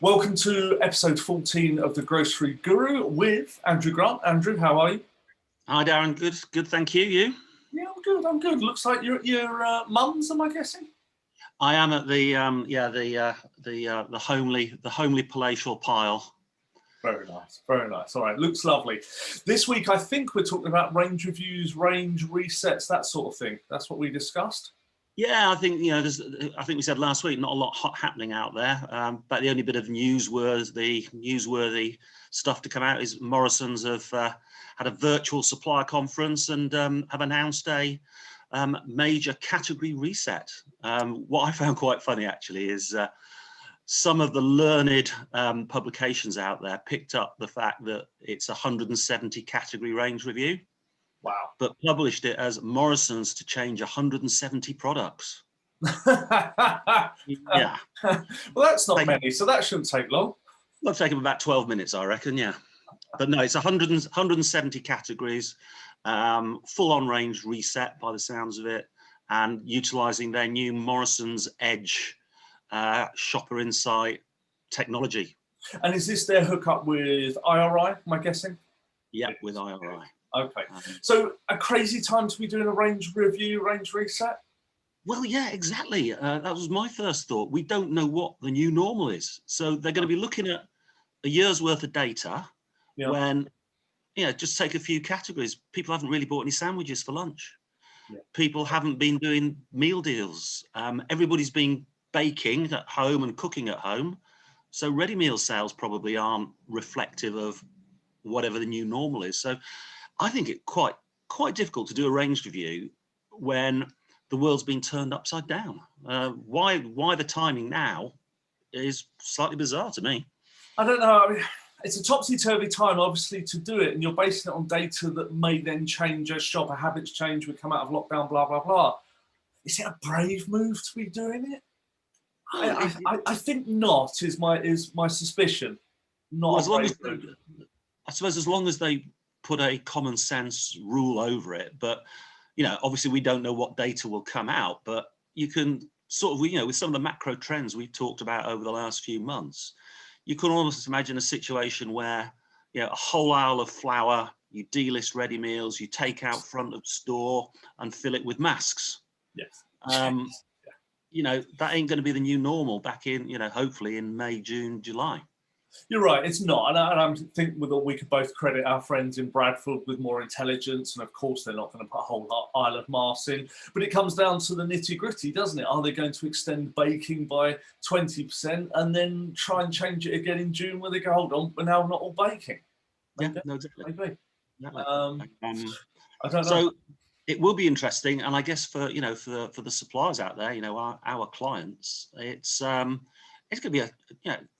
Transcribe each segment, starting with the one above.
Welcome to episode 14 of The Grocery Guru with Andrew Grant. Andrew, how are you? Hi, Darren. Good. Thank you. You? Yeah, I'm good. Looks like you're at your mum's, am I guessing? I am at the homely palatial pile. Very nice, very nice. All right, looks lovely. This week, I think we're talking about range reviews, range resets, that sort of thing. That's what we discussed. Yeah, I think I think we said last week not a lot happening out there. But the only bit of newsworthy stuff to come out is Morrisons have had a virtual supplier conference and have announced a major category reset. What I found quite funny actually is some of the learned publications out there picked up the fact that it's a 170 category range review. Wow. But published it as Morrisons to change 170 products. Yeah. Well, that's not many, so that shouldn't take long. It'll take them about 12 minutes, I reckon, yeah. But no, it's 170 categories, full-on range reset by the sounds of it, and utilising their new Morrisons Edge shopper insight technology. And is this their hookup with IRI, am I guessing? Yeah, with IRI. Okay, so a crazy time to be doing a range review, range reset? Well, yeah, exactly. That was my first thought. We don't know what the new normal is. So they're going to be looking at a year's worth of data when, just take a few categories. People haven't really bought any sandwiches for lunch. Yeah. People haven't been doing meal deals. Everybody's been baking at home and cooking at home. So ready meal sales probably aren't reflective of whatever the new normal is. So I think it's quite difficult to do a range review when the world's been turned upside down. Why the timing now is slightly bizarre to me. I don't know. I mean, it's a topsy-turvy time, obviously, to do it, and you're basing it on data that may then change as shopper habits change. We come out of lockdown, blah blah blah. Is it a brave move to be doing it? I think not. Is my suspicion. Not well, I suppose as long as they put a common sense rule over it, but obviously we don't know what data will come out, but you can sort of, with some of the macro trends we've talked about over the last few months, you can almost imagine a situation where, a whole aisle of flour, you delist ready meals, you take out front of store and fill it with masks. Yes. That ain't going to be the new normal back in, hopefully in May, June, July. You're right, it's not. And I think we could both credit our friends in Bradford with more intelligence. And of course, they're not going to put a whole Isle of Mars in. But it comes down to the nitty gritty, doesn't it? Are they going to extend baking by 20% and then try and change it again in June where they go, hold on, we're now not all baking? Maybe. Yeah, no, exactly. Maybe. Exactly. I don't know. So it will be interesting. And I guess for the suppliers out there, our clients, it's going to be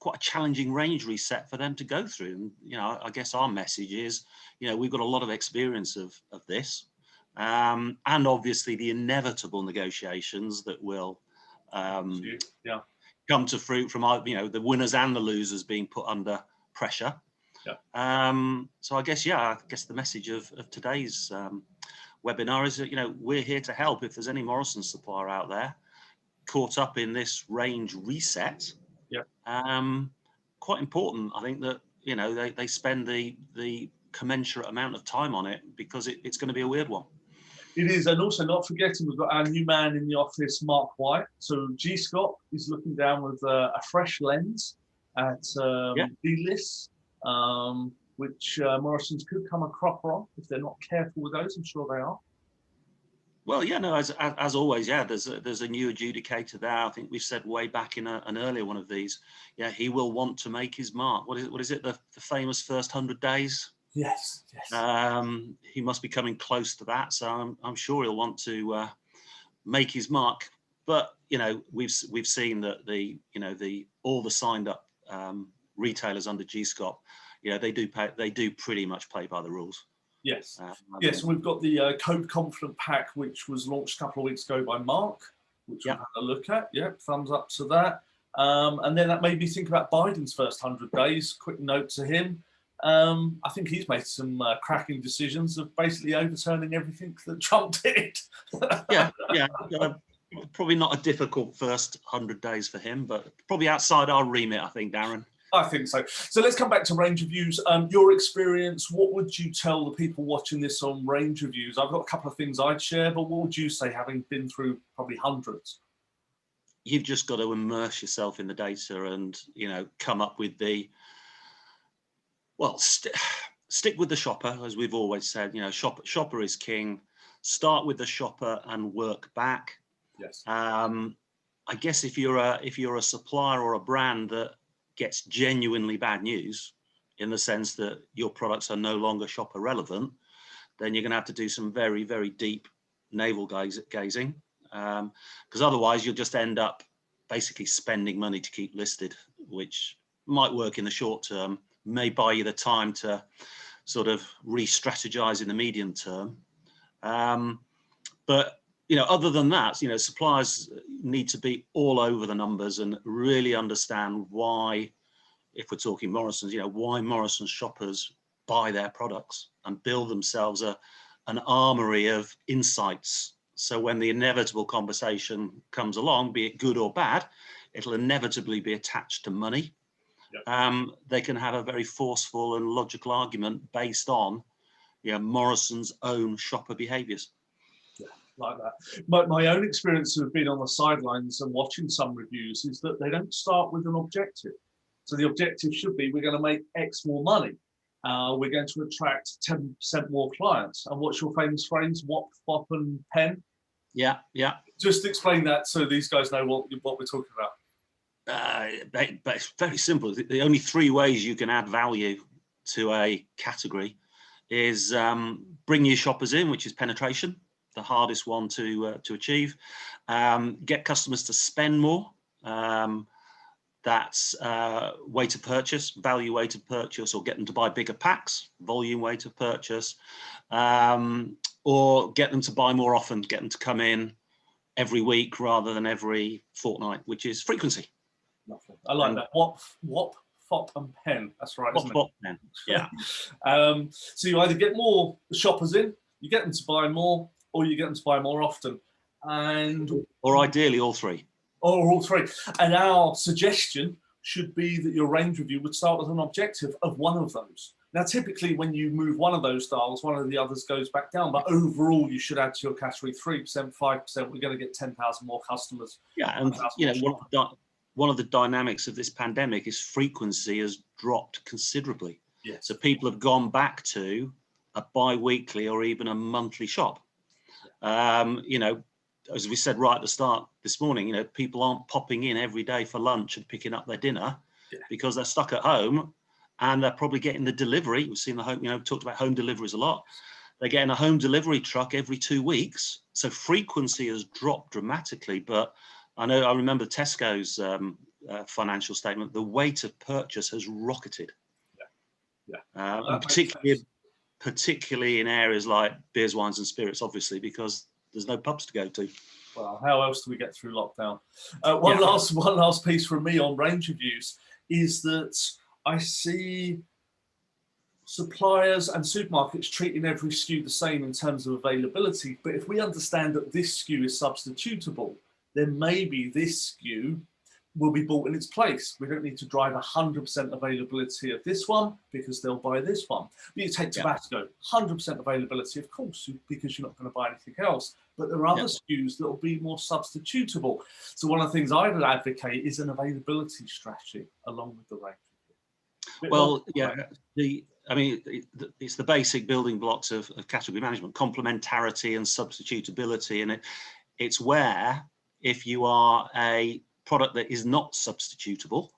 quite a challenging range reset for them to go through. And, I guess our message is, we've got a lot of experience of this, and obviously the inevitable negotiations that will come to fruit from the winners and the losers being put under pressure. Yeah. So I guess the message of today's webinar is that, we're here to help. If there's any Morrisons supplier out there caught up in this range reset, quite important, I think, that they spend the commensurate amount of time on it, because it's going to be a weird one. It is, and also not forgetting we've got our new man in the office, Mark White. So G Scott is looking down with a fresh lens at D-lists, which Morrisons could come a cropper on if they're not careful with those. I'm sure they are. Well, as always, there's a new adjudicator there. I think we've said way back in an earlier one of these. Yeah, he will want to make his mark. What is it? The famous first 100 days? Yes. He must be coming close to that. So I'm sure he'll want to make his mark. But we've seen that all the signed up retailers under G Scott, they do pretty much play by the rules. Yes. Yes, we've got the Code Confident Pack, which was launched a couple of weeks ago by Mark, which we've had a look at. Yeah, thumbs up to that. And then that made me think about Biden's first 100 days. Quick note to him. I think he's made some cracking decisions of basically overturning everything that Trump did. Probably not a difficult first 100 days for him, but probably outside our remit, I think, Darren. I think so. So let's come back to range reviews. Your experience, what would you tell the people watching this on range reviews? I've got a couple of things I'd share, but what would you say, having been through probably hundreds? You've just got to immerse yourself in the data and, come up with the, well, stick with the shopper, as we've always said. Shopper is king. Start with the shopper and work back. Yes. I guess if you're a supplier or a brand that gets genuinely bad news, in the sense that your products are no longer shopper relevant, then you're going to have to do some very, very deep navel gazing, because otherwise you'll just end up basically spending money to keep listed, which might work in the short term, may buy you the time to sort of re-strategize in the medium term. But other than that, suppliers need to be all over the numbers and really understand why, if we're talking Morrisons, why Morrisons shoppers buy their products, and build themselves an armory of insights. So when the inevitable conversation comes along, be it good or bad, it'll inevitably be attached to money. Yep. They can have a very forceful and logical argument based on Morrisons' own shopper behaviours. Like that. My own experience of being on the sidelines and watching some reviews is that they don't start with an objective. So the objective should be, we're going to make X more money. We're going to attract 10% more clients. And what's your famous phrase? Wop, fop, and pen? Yeah. Just explain that so these guys know what we're talking about. But it's very simple. The only three ways you can add value to a category is bring your shoppers in, which is penetration, the hardest one to achieve. Get customers to spend more. That's weight of purchase, value weight of purchase, or get them to buy bigger packs, volume weight of purchase, or get them to buy more often, get them to come in every week rather than every fortnight, which is frequency. Lovely. I like that. Wop, fop, and pen. That's right, isn't it? Wop, pen. Yeah. So you either get more shoppers in, you get them to buy more, or you get them to buy more often, or ideally all three. Or all three. And our suggestion should be that your range review would start with an objective of one of those. Now, typically, when you move one of those dials, one of the others goes back down. But overall, you should add to your category 3%, 5%. We're going to get 10,000 more customers. Yeah, and one of the dynamics of this pandemic is frequency has dropped considerably. Yes. So people have gone back to a bi-weekly or even a monthly shop. As we said right at the start this morning, people aren't popping in every day for lunch and picking up their dinner because they're stuck at home, and they're probably getting the delivery. We've seen the home, talked about home deliveries a lot. They're getting a home delivery truck every 2 weeks. So frequency has dropped dramatically. But I remember Tesco's financial statement, the weight of purchase has rocketed. And particularly in areas like beers, wines and spirits, obviously, because there's no pubs to go to. Well, how else do we get through lockdown? One last piece from me on range reviews is that I see suppliers and supermarkets treating every SKU the same in terms of availability. But if we understand that this SKU is substitutable, then maybe this SKU will be bought in its place. We don't need to drive 100% availability of this one because they'll buy this one. But you take tobacco, 100% availability, of course, because you're not going to buy anything else. But there are other SKUs that will be more substitutable. So one of the things I would advocate is an availability strategy along with the range. Well, it's the basic building blocks of category management: complementarity and substitutability. And it's where, if you are a product that is not substitutable,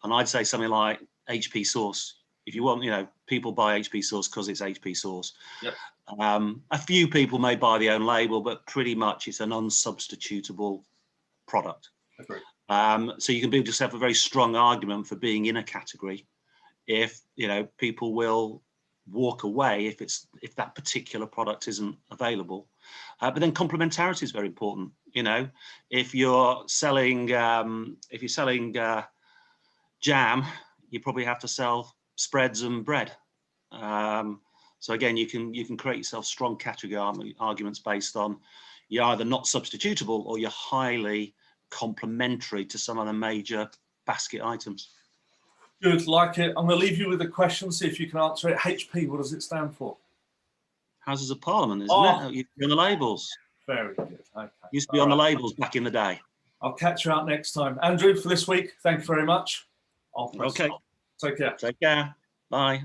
and I'd say something like HP sauce, if you want, people buy HP sauce because it's HP sauce. Yep. A few people may buy the own label, but pretty much it's an unsubstitutable product. Agreed. So you can build yourself a very strong argument for being in a category if people will walk away if that particular product isn't available. But then complementarity is very important. If you're selling jam, you probably have to sell spreads and bread. So again, you can create yourself strong category arguments based on you're either not substitutable or you're highly complementary to some of the major basket items. Good, like it. I'm going to leave you with a question, see if you can answer it. HP, what does it stand for? Houses of Parliament, isn't it? Used to be on the labels. Very good. Okay. Used to be on the labels back in the day. I'll catch you out next time. Andrew, for this week, thank you very much. Okay. Take care. Take care. Bye.